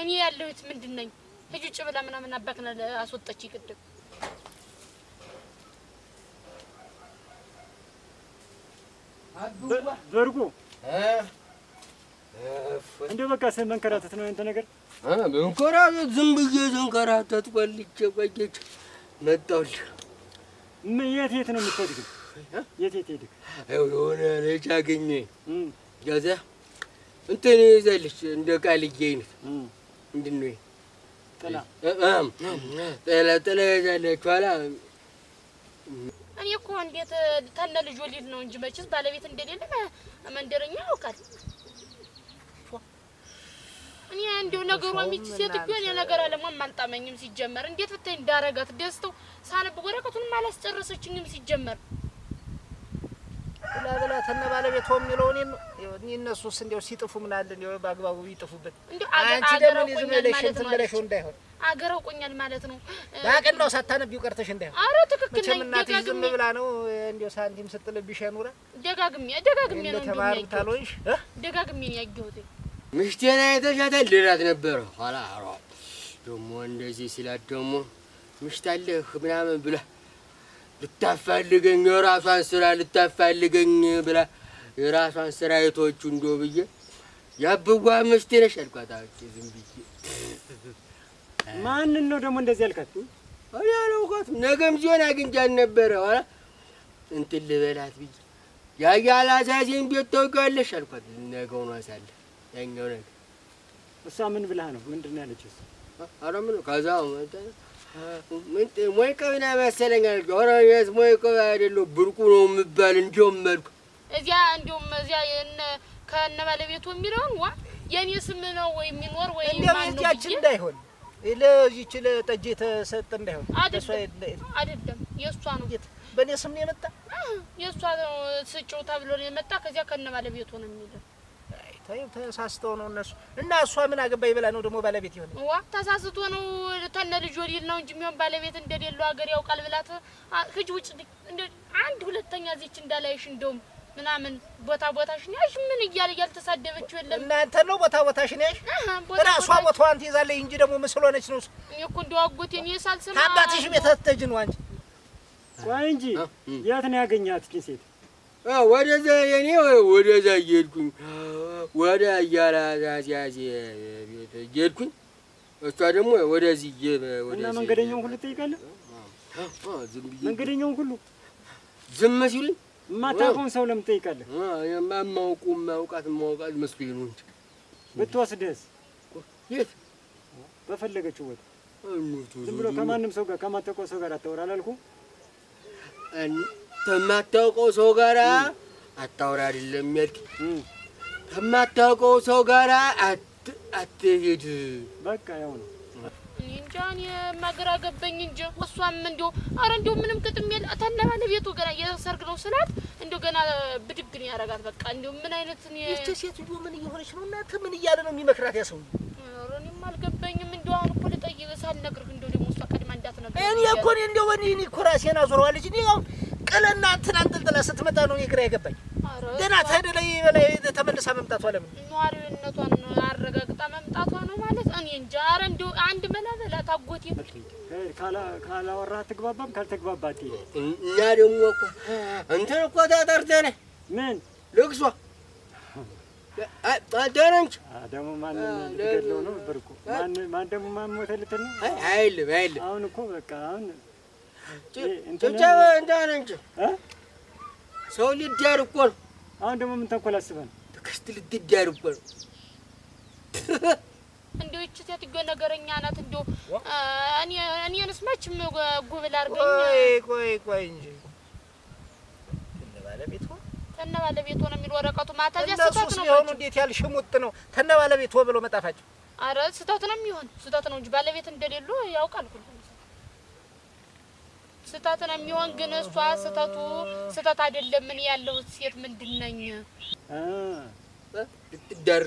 እኔ ያለሁት ምንድነኝ ህጅጭ ብላ ምናምን አባክና አስወጣች ይቅድም ዘርጉ እንደው በቃ መንከራተት ነው እንተ ነገር መንከራተት ዝም ብዬ ዘንከራተት ቆልቼ ቆየች መጣሁልህ የት ነው የምትሄድ የት ሄድክ የሆነ ልጅ አገኘኝ ከዛ እንትን ይዛለች እንደ ቃልዬ አይነት ምንድን ነው ጥላ ይዛለች ኋላ እኔ እኮ እንዴት ተነ ልጅ ወሊድ ነው እንጂ መቼስ ባለቤት እንደሌለ መንደረኛ ያውቃል እኔ እንደው ነገሩ አሚት ሴት እኮ ነገር አለማም አልጣመኝም ሲጀመር እንዴት ብታይ እንዳረጋት ደስተው ሳነብ ወረቀቱን ማላስጨረሰችኝም ሲጀመር ለበላ ተነ ባለቤት ሆም የሚለው እኔ እነሱስ እንደው ሲጥፉ ምን አለ እንደው በአግባቡ ይጥፉበት አንቺ ደግሞ ዝም ብለሽ እንትን ብለሽው እንዳይሆን አገረው ቆኛል ማለት ነው ባቀናው ሳታነቢው ቀርተሽ እንዳይሆን አረ ትክክል ነኝ እናትሽ ዝም ብላ ነው እንደው ሳንቲም ስትልብሽ ኑራ ደጋግሜ ነው ተማሩታሎሽ ደጋግሜ ነው ያየሁት ምሽቴን አይተሻታል ልላት ነበረ ኋላ ደግሞ እንደዚህ ሲላት ደግሞ ምሽት አለህ ምናምን ብላ ልታፋልገኝ የራሷን ስራ ልታፋልገኝ ብላ የራሷን ስራ አይቶቹ እንደው ብዬ ያብጓ ምሽቴ ነሽ አልኳት ዝም ብዬ ማንን ነው ደግሞ እንደዚህ ያልካት እኔ አላውቃትም ነገም ሲሆን አግኝቻት ነበረ ኋላ እንትን ልበላት ብዬ ያያላዛዜን ቤት ታውቂዋለሽ አልኳት ነገው ነው አሳለ ያኛው ነገር እሷ ምን ብላ ነው ምንድን ነው ያለችው ኧረ ምን ከዛ ምን ሞይቀውና መሰለኛል ኦሮየስ ሞይቀው አይደለም ብርቁ ነው የምባል እንደውም መልኩ እዚያ እንደውም እዚያ ከነ ባለቤቱ የሚለውን ዋ የኔ ስም ነው ወይ የሚኖር ወይ ማን ነው ያቺ እንዳይሆን ለዚች ለጠጅ የተሰጠ እንዳይሆን አይደለም የሷ ነው በኔ ስም ነው የመጣ የሷ ስጭው ተብሎ ነው የመጣ ከዚያ ከነ ባለቤቱ ነው የሚለው ተሳስተው ነው እነሱ እና እሷ ምን አገባኝ ብላ ነው ደግሞ ባለቤት ይሆነ ዋ ተሳስቶ ነው ተነ ልጅ ወዲል ነው እንጂ የሚሆን ባለቤት እንደሌለው ሀገር ያውቃል ብላት ህጅ ውጭ እንደ አንድ ሁለተኛ እዚች እንዳላይሽ እንደውም ምናምን ቦታሽን ያሽ ምን እያልተሳደበችው የለም እናንተ ነው ቦታሽን ያሽ ራሷ ቦታዋን ትይዛለች እንጂ ደግሞ ምስል ሆነች ነው እኔ እኮ እንደው አጎቴን የሳልሰማ አባትሽ ቤት አትተጅ ነው አንቺ ቆይ እንጂ የት ነው ያገኛት ሴት ወደዛ የኔ ወደዛ እየሄድኩኝ ወደ አያራዛዚ ቤት እየሄድኩኝ እሷ ደግሞ ወደዚህ እና መንገደኛውን ሁሉ ትጠይቃለህ? ዝም ብዬ መንገደኛውን ሁሉ ዝም ሲሉኝ የማታውቀውን ሰው ለምን ትጠይቃለህ? ማውቃት መስሎኝ ነው እንጂ ብትወስደህስ? የት በፈለገችው ቦታ ዝም ብሎ ከማንም ሰው ጋር ከማታውቀው ሰው ጋር አታወራ አላልኩም? ከማታውቀው ሰው ጋር አታወራ አይደለም ያልከኝ ከማታውቀው ሰው ጋር አትሄድ በቃ ያው ነው እንጃ እኔ ማገራ ገባኝ እንጂ እሷም እንደው ኧረ እንደው ምንም ቅጥም የለ ተነ ባለቤቱ ገና የሰርግ ነው ስላት እንደው ገና ብድግ ነው ያረጋት በቃ እንደው ምን አይነት ነው እቺ ሴትዮ ምን እየሆነች ነው እናንተ ምን እያለ ነው የሚመክራት ያሰው ኧረ እኔም አልገባኝም እንደው አሁን እኮ ልጠይቅ ሳልነግርህ እንደው ደግሞ እሷ ቀድማ እንዳትነግረኝ እኔ እኮ እንደው እኔ እኮ ራሴን አዞረዋለች እኔ አሁን ቅለና እንትን አንጠልጥላ ስትመጣ ነው ግራ የገባኝ ገና ተደለይ በላይ ተመልሳ መምጣቷ ለምን ኗሪነቷን አረጋግጣ መምጣቷ ነው ማለት እኔ እንጃ ኧረ እንደው አንድ መላበላ ታጎቴ ካላወራህ አትግባባም ካልተግባባ አትሄድ እኛ ደግሞ እኮ እንትን እኮ ተጠርተን ምን ልቅሶ አደረንች ደግሞ ማን ልትገድለው ነው ብርቁ ማን ደግሞ ማን ሞተ ልትል ነው አይልም አሁን እኮ በቃ አሁን ጭብጨባ እንዳነንች ሰው ሊዳር እኮ ነው አሁን ደግሞ ምን ተንኮል አስበህ ነው ትዕግስት ልትዳር እኮ ነው እንደው እቺ ሴትዮ ነገረኛ ናት እንደው እኔንስ መችም ጉብል አድርገኝ ቆይ እንጂ ተነ ባለቤቱ ነው የሚል ወረቀቱ ማታ ያሰጣት ነው ነው እንዴት ያል ሽሙጥ ነው ተነ ባለቤቱ ብሎ መጣፋቸው አረ ስህተት ነው የሚሆን ስህተት ነው እንጂ ባለቤት እንደሌለው ያውቃል ሁሉ ስህተት ነው የሚሆን ግን እሷ ስህተት አይደለም ምን ያለው ሴት ምንድነኝ ልትዳር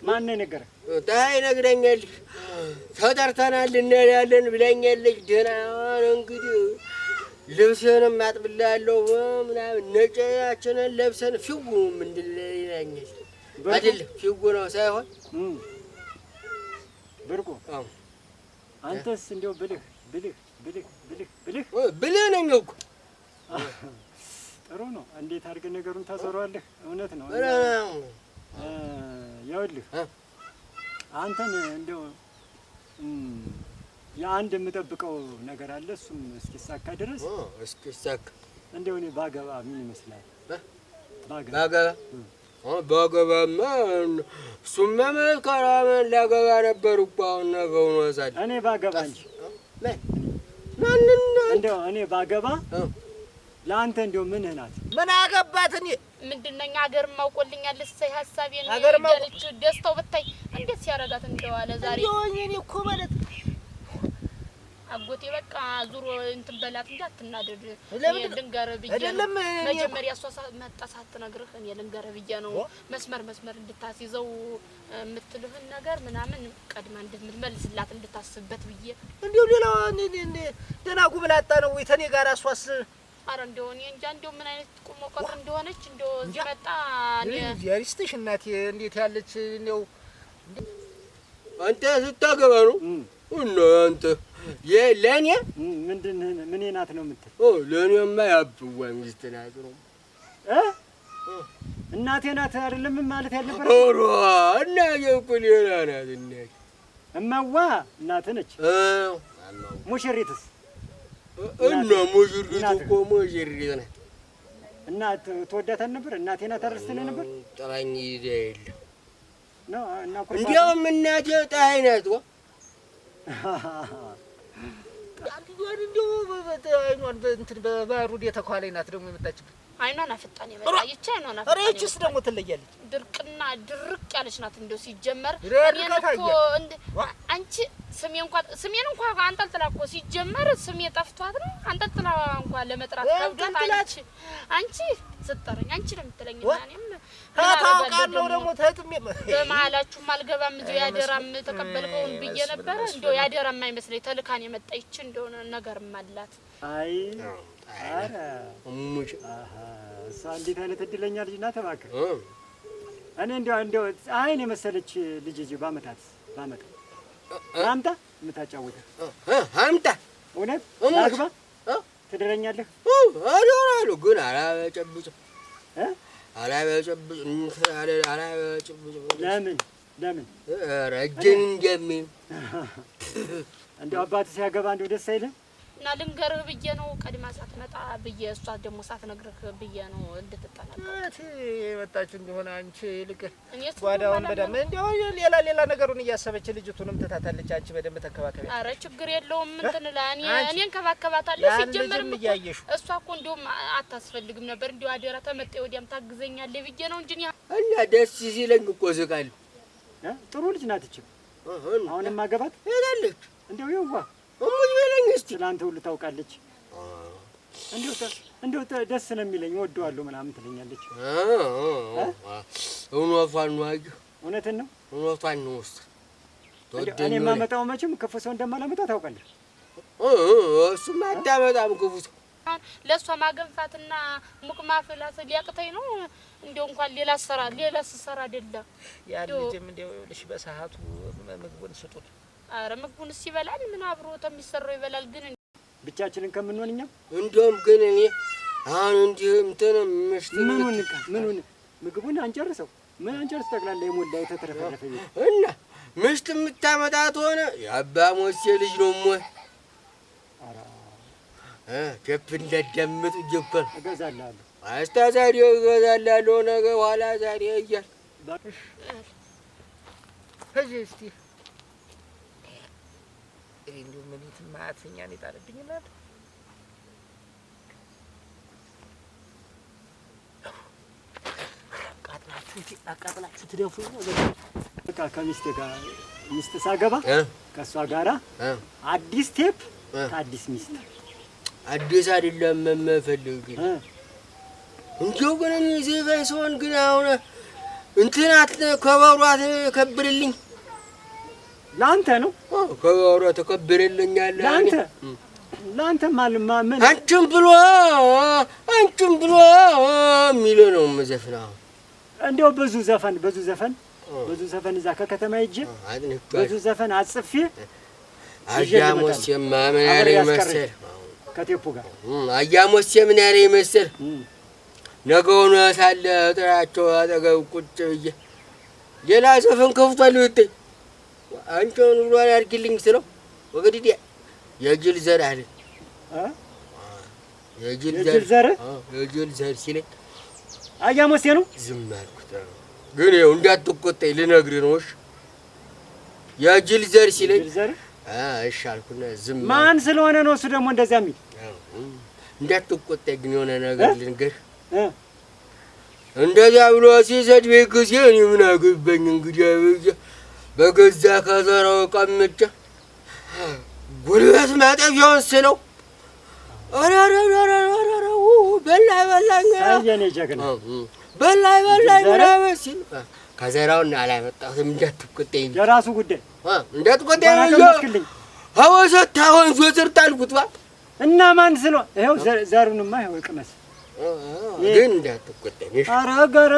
ማን ነገር ታይ ነግረኛል ተጠርተናል እንሄዳለን ብለኛለች ደህና እንግዲህ ልብስህንም አጥብልሃለሁ ምናምን ነጭያችንን ለብሰን ፊው ምንድን ይለኛል አይደለም ፊው ነው ሳይሆን ብርቁ አንተስ እንደው ብልህ ነኝ እኮ ጥሩ ነው እንዴት አድርገህ ነገሩን ታዞረዋለህ እውነት ነው ያውልህ አንተን እንደው የአንድ የምጠብቀው ነገር አለ እሱም እስኪሳካ ድረስ እንደው እኔ ባገባ ምን ይመስላል ባገባማ እሱማ መልካም ላገባ ነበር እኮ አሁን ነገው ነው እዛል እኔ ባገባ እንጂ እንደው እኔ ባገባ ለአንተ እንደው ምንህ ናት ምን አገባት እኔ ምንድነኛ ሀገር ማውቆልኛል ለሰይ ሐሳቤን ያለች ደስታው ብታይ እንዴት ሲያረጋት እንደዋለ ዛሬ እኔ እኮ ማለት አጎቴ በቃ ዙሮ እንትን በላት እንጂ አትናደድ ልንገርህ ብዬ አይደለም መጀመሪያ እሷ መጣሳት ነግርህ እኔ ልንገርህ ብዬ ነው መስመር እንድታስይዘው የምትልህን ነገር ምናምን ቀድማ እንድትመልስላት እንድታስብበት ብዬ እንደው ሌላው ደና ጉብላጣ ነው ወይ ተኔ ጋር እሷስ ኧረ እንደው እኔ እንጃ እንደው ምን አይነት ቁሞ ቀር እንደሆነች እንደው እዚህ መጣ እኔ ያሪስትሽ እናቴ እንዴት ያለች እንደው አንተ ስታገባ ነው እና አንተ ለኔ ምን ናት ነው የምትል ለኔማ ያብዋ ሚስት ናት ነው እናቴ ናት አይደለም ማለት ያለበት ኦሮ እናቴ እኮ ሌላ ናት እናቴ እማዋ እናት ነች ሙሽሪትስ እና ሙሽሪት እኮ ሙሽሪት ናት እናት ትወዳታል ነበር እናቴ ናት አርስትልህ ነበር ጥላኝ ይዘል ነው እና እንዲያውም እናቴ ጣይ ናት አይኗን እንትን በባሩድ የተኳለኝ ናት ደግሞ የመጣችበት አይኗን አፈጣን የመጣ ይቻ አይኗን አፈጣን እሬችስ ደግሞ ትለያለች ድርቅና ድርቅ ያለች ናት እንደው ሲጀመር አንቺ ስሜን እንኳን አንጠልጥላ እኮ ሲጀመር ስሜ ጠፍቷት ነው አንጠልጥላ እንኳን ለመጥራት ከብዷት አንቺ ስጠረኝ አንቺ ለምትለኝ እኔም ታውቃለሁ ደግሞ ተጥም በመሀላችሁም አልገባም እዚሁ ያደራም ተቀበልከውን ብዬ ነበረ። እንደው ያደራም አይመስለኝ ተልካን የመጣች እንደሆነ ነገርም አላት። አይ ኧረ እሙሽ እሷ እንዴት አይነት እድለኛ ልጅ ናት እባክህ። እኔ እንደው ፀሐይን የመሰለች ልጅ እዚህ ባመጣ አምጣ የምታጫውተህ አምጣ እውነት ላግባ ትድረኛለህ? አዶራለሁ ግን አላጨብጭም ለምን ረጅን እንደሚል እንደው አባትህ ሲያገባ እንደው ደስ አይልም? እና ልንገርህ ብዬ ነው ቀድማ ሳትመጣ ብዬ እሷ ደግሞ ሳትነግርህ ብዬ ነው እንድትጠናቀቅ የመጣችሁ እንደሆነ አንቺ ይልቅ ጓዳውን በደንብ እንደው ሌላ ነገሩን እያሰበች ልጅቱንም ትታታለች። አንቺ በደንብ ተከባከቢ። ኧረ ችግር የለውም እንትን እኔ እንከባከባታለሁ። ሲጀመርም እሷ እኮ እንደውም አታስፈልግም ነበር። እንደው አደራ ተመጣ ወዲያም ታግዘኛለህ ብዬ ነው እንጂ እና ደስ ሲለኝ እኮ ዝቃለሁ። ጥሩ ልጅ ናት እቺ። አሁንም ማገባት ሄዳለች። እንደው ይዋ እሙኝ በለኝ እስቲ ትላንት ሁሉ ታውቃለች። እንደው ደስ ነው የሚለኝ ወደዋለሁ ምናምን ትለኛለች። እውነቷን ነው አየሁ። እውነትን ነው እውነቷን ነው ውስጥ እኔ የማመጣው መቼም ክፉ ሰው እንደማላመጣ ታውቃለች። እሱማ አታመጣም ክፉ ሰው። ለእሷ ማገንፋትና ሙቅ ማፍላት ሊያቅተኝ ነው። እንደው እንኳን ሌላ ስሰራ አይደለም ያ ልጅም እንደው ልሽ በሰዓቱ ምግቡን ስጡት። ኧረ ምግቡንስ ይበላል። ምን አብሮ ተሚሰራው ይበላል። ግን ብቻችንን ከምንሆን እኛም እንደውም ግን እኔ አሁን እንዲህ እንትን ምኑን ምግቡን አንጨርሰው ምን አንጨርስ ጠቅላላ የሞላ የተተረፈረፈ እና ምሽት የምታመጣት ሆነ የአባ ሞሴ ልጅ ነው ሞይ ኬፕ እንደደምጥ ጀበር እገዛልሃለሁ። አስታ ዛሬ እገዛልሃለሁ ነገ ኋላ ዛሬ እያል እስቲ እንደው ምን ይትማትኛን ይጣልብኝ እናት አቃጥላችሁ ትደፉኝ ነው። በቃ ከሚስቴ ጋር ሚስት ሳገባ ከእሷ ጋራ አዲስ ቴፕ ከአዲስ ሚስት አዲስ አይደለም የምፈልግ እንዲያው ግን እኔ ዘፋኝ ስሆን ግን አሁን እንትናት ከበሯት ከብርልኝ ለአንተ ነው ከበሯ ተከብርልኛለህ ለአንተ ምን አንቺም ብሎ የሚለው ነው የምዘፍነው። እንደው ብዙ ዘፈን እዛ ከከተማ ሂጅ ብዙ ዘፈን አጽፌ አያሞስ ምን ያለኝ መሰል ከቴፑ ጋር አያሞስ ምን ያለኝ መሰል ነገውን ሳለ ጥራቸው አጠገብ ቁጭ ብዬ ሌላ ዘፈን ከፍቷል ብትይ አንቺውን ብሎ ያድርግልኝ ስለው ወግዲህ የጅል ዘር አለ የጅል ዘር ሲለኝ አያሞሴ ነው ዝም አልኩት። ግን ይኸው እንዳትቆጣኝ ልነግርህ ነው። እሺ የጅል ዘር ሲለኝ እሺ አልኩና ዝም። ማን ስለሆነ ነው እሱ ደግሞ እንደዚያ የሚል? እንዳትቆጣኝ ግን የሆነ ነገር ልንገርህ። እንደዚያ ብሎ ሲሰድበኝ ጊዜ እኔ ምን አገባኝ እንግዲህ ብዬ በገዛ ከዘራው ቀምጬ ጉልበት ማጠፊያውን ስለው በላኝ የእኔ ጀግና በላኝ ምናምን ሲል ከዘራውን አላመጣሁትም። እንዳትቆጣኝ የራሱ ጉዳይ እንዳትቆጣኝ ሀወሰታ ወንዞ ስር ጣልኩት። እና ማን ስለሆነ ይኸው ዘሩንማ ይኸው ቅመስ ግን እንዳትቆጣኝ። ኧረ ገረ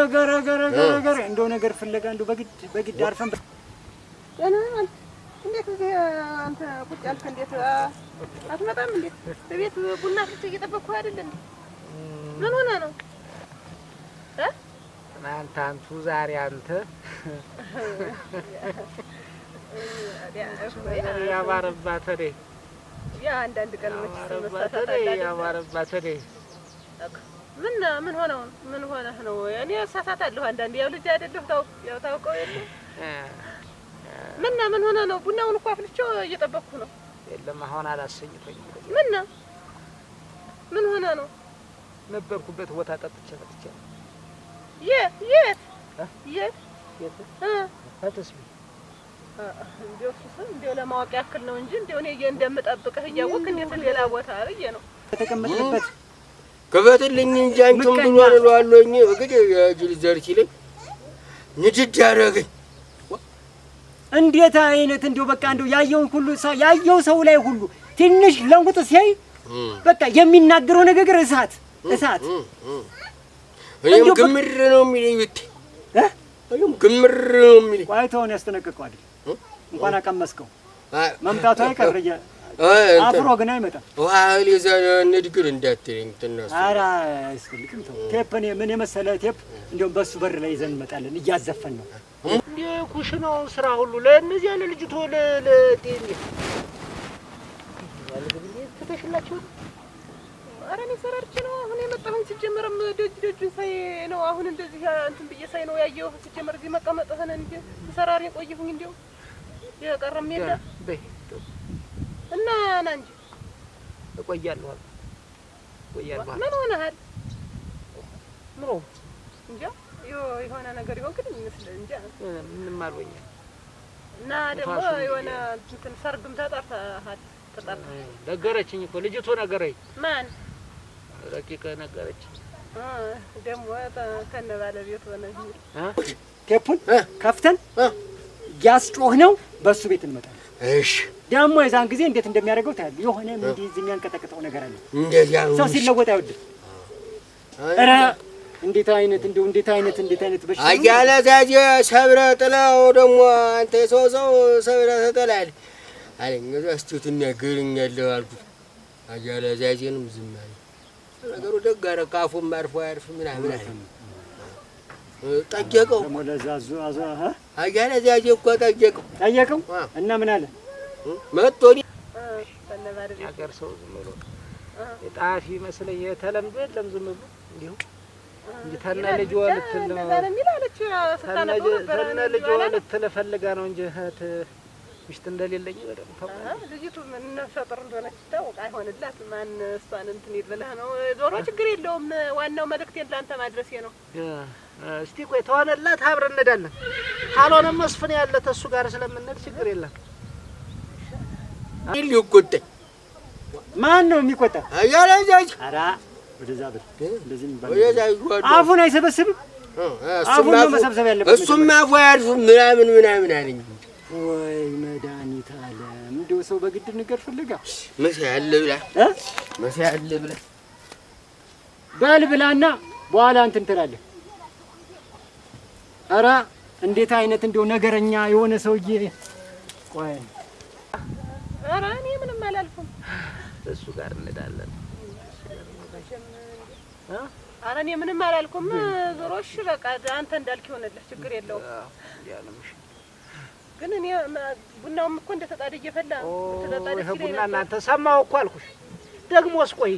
እንደው ነገር ፍለጋ እንደው በግድ አርፈን እንዴት እዚህ አንተ ቁጭ ያልክ? እንዴት አትመጣም? እንዴት በቤት ቡና ፍልቼ እየጠበቅኩህ አይደል እንዴ? ምን ሆነህ ነው? አንቱ ዛሬ አንተ ያማረባት እኔ ያ አንዳንድ ቀን ያማረባት እኔ ምን ሆነህ ነው? እኔ እሳሳታለሁ አንዳንዴ። ያው ልጅ አይደለሁ ታውቀው የለ ምን ሆነህ ነው? ቡናውን እኮ አፍልቼው እየጠበቅኩህ ነው። የለም አሁን አላሰኝቶኝ። ምን ሆነህ ነው? ነበርኩበት ቦታ ጠጥቼ የት ፈትስቢ እንዲያው ለማወቅ ያክል ነው እንጂ እንዲያው እኔ እንደምጠብቅህ እያወቅህ እንዴት ሌላ ቦታ ብዬ ነው ተቀመጥበት ክፈትልኝ እንጂ አንቺም ብሎ እለዋለሁኝ። እንግዲህ የጅል ዘር ሲለኝ ንድድ አደረገኝ። እንዴት አይነት እንደው በቃ እንደው ያየውን ሁሉ ያየው ሰው ላይ ሁሉ ትንሽ ለንጉጥ ሲያይ በቃ የሚናገረው ነገር እሳት እኔም ግምር ነው የሚለኝ ብታይ እኔም ግምር ነው የሚለኝ። ቆይተውን ያስጠነቅቀው አይደል እንኳን አቀመስከው መምጣቱ አይቀር አፍሮ ግን አይመጣም። ዋል የዛሬ ንድግር እንዳትለኝ ትነሱ። ኧረ አያስፈልግም ተው። ቴፕ ምን የመሰለ ቴፕ እንደውም በሱ በር ላይ ይዘን እንመጣለን እያዘፈን ነው። እንዴ ኩሽናው ስራ ሁሉ ለእነዚህ ያለ ልጅቶ ለጤን ተተሽላችሁ። ኧረ እኔ ሰራርቼ ነው አሁን የመጣሁኝ። ሲጀመርም ደጁን ሳይ ነው አሁን እንደዚህ እንትን ብዬ ሳይ ነው ያየሁ። ሲጀመር እዚህ መቀመጥህን እንጂ ሰራሪ ቆየሁኝ። እንደው የቀረም የለ በይ እና ና እንጂ እቆያለሁ። ምን ሆነሃል? ምን ሆነ እንጃ የሆነ ነገር ይሆን ግን ይመስል እንጃ ምንም አልሆኝም። እና ደግሞ የሆነ እንትን ሰርግም ተጠርተሃል። ነገረችኝ እኮ ልጅቱ ነገረኝ። ማን? ረቂቅ ነገረችኝ። ደግሞ ከነ ባለቤት ሆነ ቴፑን ከፍተን ያስጮህ ነው በሱ ቤት እንመጣለን። እሺ ደግሞ የዛን ጊዜ እንዴት እንደሚያደርገው ታያለህ። የሆነ እንዲህ የሚያንቀጠቅጠው ነገር አለ። እንደዚያ ሰው ሲለወጥ አይወድም። ኧረ እንዴት አይነት በሽታ አያለ ዛዜ ሰብረ ጥለው ደግሞ አንተ ሰው ሰብረ ተጠላል አለኝ። እስቲ ትናገረኛለህ አልኩት። አያለ ዛዜንም ዝም አለ። ነገሩ ደግ አደረገ። ካፉም አርፎ አያርፍ ምናምን አለ። ጠየቀው ደግሞ ለዛዙ አያለ ዛዜ እኮ ጠየቀው እና ምን አለ መጥቶ ያገር ሰው ዝም ብሎ ጣፊ መስለኝ የተለምዶ የለም ዝም ብሎ እንዲሁ እንጂ ተነ ልጅ ወልትል ልትል ፈልጋ ነው እንጂ ምሽት እንደሌለኝ በደም ታውቃለህ። ልጅቱ ምን ነፍሰጥር እንደሆነች ታውቃ አይሆንላት ማን እሷን እንትን ይልበለህ ነው። ዞሮ ችግር የለውም። ዋናው መልእክቴን ላንተ ማድረሴ ነው። እስቲ ቆይ ተዋነላት አብረን እንሄዳለን። ካልሆነም መስፍን ያለ ተሱ ጋር ስለምንሄድ ችግር የለም። ሊቆጣኝ ማን ነው የሚቆጣ? አያለ ዛዜ ኧረ ወደዛ ብል እንደዚህ የሚባል አፉን አይሰበስብም። አፉን ነው መሰብሰብ ያለበት። እሱም አፉ አያርፍም ምናምን አለኝ። ወይ መድኃኒት ዓለም እንደው ሰው በግድ ነገር ፍለጋ መሳያለ ብላ በል ብላና በኋላ እንትን ትላለህ። ኧረ እንዴት አይነት እንደው ነገረኛ የሆነ ሰውዬ። ቆይ ኧረ እኔ ምንም አላልኩም። እሱ ጋር እንሄዳለን። ኧረ እኔ ምንም አላልኩም። ዞሮ እሺ በቃ አንተ እንዳልክ ይሆንልህ፣ ችግር የለውም። ግን እኔ ቡናውም እኮ እንደተጣደ እየፈላ ይሄ ቡና እናንተ ሰማሁ እኮ አልኩሽ። ደግሞስ ቆይ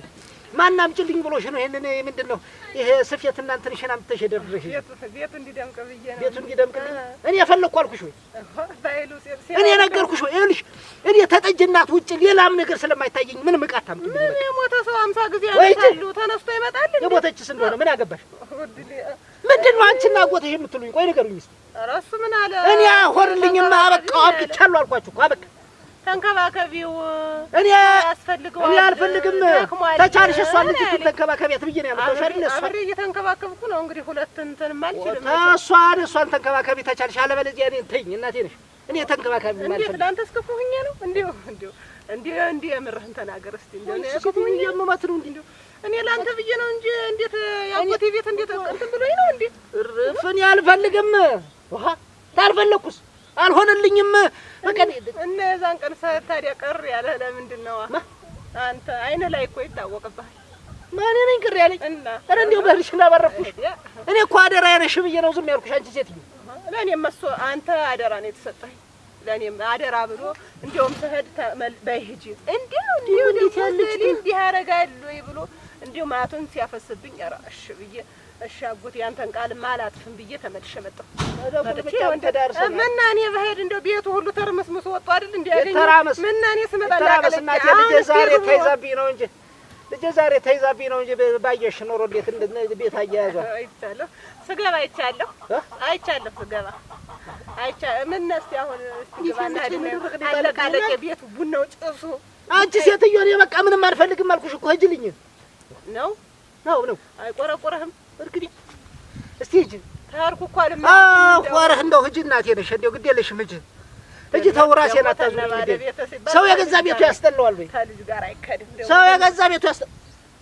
ማን አምጪልኝ ብሎሽ ነው? ይሄንን ምንድን ነው ይሄ ስፌት እናንተ ነሽና አምጥተሽ የደረሽ ቤቱ እንዲደምቅ ብዬ ነው። ቤቱ እንዲደምቅልኝ እኔ የፈለኩ አልኩሽ ወይ ባይሉ እኔ ነገርኩሽ ወይ? ይኸውልሽ እኔ ተጠጅናት ውጭ ሌላም ነገር ስለማይታየኝ ምንም ዕቃ አታምጡልኝ። ምን የሞተ ሰው 50 ጊዜ ያመጣሉ ተነስቶ ይመጣል። የሞተችስ እንደሆነ ምን አገባሽ? ምንድን ነው አንቺና አጎትሽ የምትሉኝ? ቆይ ንገሩኝ እስኪ። ኧረ እሱ ምን አለ? እኔ አሆንልኝማ አበቃው አብቅቻለሁ አልኳችሁ እኮ አበቃ። ተንከባከቢው እኔ ያስፈልገዋል። እኔ አልፈልግም። ተቻልሽ እሷን ልጅቱን ተንከባከቢያት ብዬሽ ነው ያመጣሁሽ አይደል? አብሬ እየተንከባከብኩ ነው እንግዲህ ሁለት እንትን አልችልም። እሷን ተንከባከቢ ተቻልሽ። አለበለዚያ እኔን ተይኝ እናቴ ነሽ። እኔ ተንከባከቢ ማለት እንዴት ላንተ እስከፉኝ ነው? እንዴ የምርህን ተናገር እስቲ። እስከፉኝ የምመት ነው እንዴ? እኔ ላንተ ብዬ ነው እንጂ እንዴት ያጎቴ ቤት እንዴት እንትን ብሎኝ ነው እንዴ? እርፍን አልፈልግም። ውሃ ታልፈለኩስ አልሆነልኝም። በቃ እና የዛን ቀን ታዲያ ቀር ያለ ለምንድን ነው? አንተ አይነ ላይ እኮ ይታወቅብሃል። ማን ነኝ ቅር ያለኝ? ኧረ እንደው በልሽና ባረፍኩሽ። እኔ እኮ አደራ ያነሽ ብዬ ነው ዝም ያልኩሽ። አንቺ ሴትዮ ለእኔም እሱ አንተ አደራ ነው የተሰጠኝ። ለእኔም አደራ ብሎ እንደውም ስሄድ በይ ሂጂ እንዲህ ያደርጋሉ ብሎ እንዲሁ ማቱን ሲያፈስብኝ ኧረ እሺ ብዬ እሺ አጎቴ ያንተን ቃልማ አላጥፍም ብዬ ተመልሼ መጣሁ። ምና እኔ በሄድ እንደው ቤቱ ሁሉ ተርመስምሶ ወጣ አይደል? እንዲያገኝ ምና እኔ ስመጣ እንዳቀለኝ ልጄ ዛሬ ተይዛብኝ ነው እንጂ ባየሽ ኖሮ እንዴት እንደዚህ ቤት አያያዟ አይቻለሁ። ስገባ አይቻለሁ ስገባ ምን እስኪ አሁን ግባና አለቃለቄ ቤቱ ቡናው ጭሱ። አንቺ ሴትዮ እኔ በቃ ምንም አልፈልግም አልኩሽ እኮ ሂጂልኝ። ነው አይቆረቆረህም? እንግዲህ እስቲ ሂጂ ታርኩ እኮ አለ ወረህ እንደው ሂጂ እናቴ ነሽ እንደው ግድ የለሽም ሂጂ ሂጂ ተው ራሴን አታዝኝ ሰው የገዛ ቤቱ ያስጠላዋል ወይ ከልጅ ጋር አይከድም ሰው የገዛ ቤቱ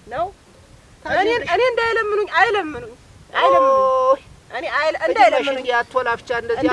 ነው እኔ እንዳይለምኑኝ አይለምኑኝ እኔ እንዳይለምኑኝ ያቶላፍቻ እንደዚህ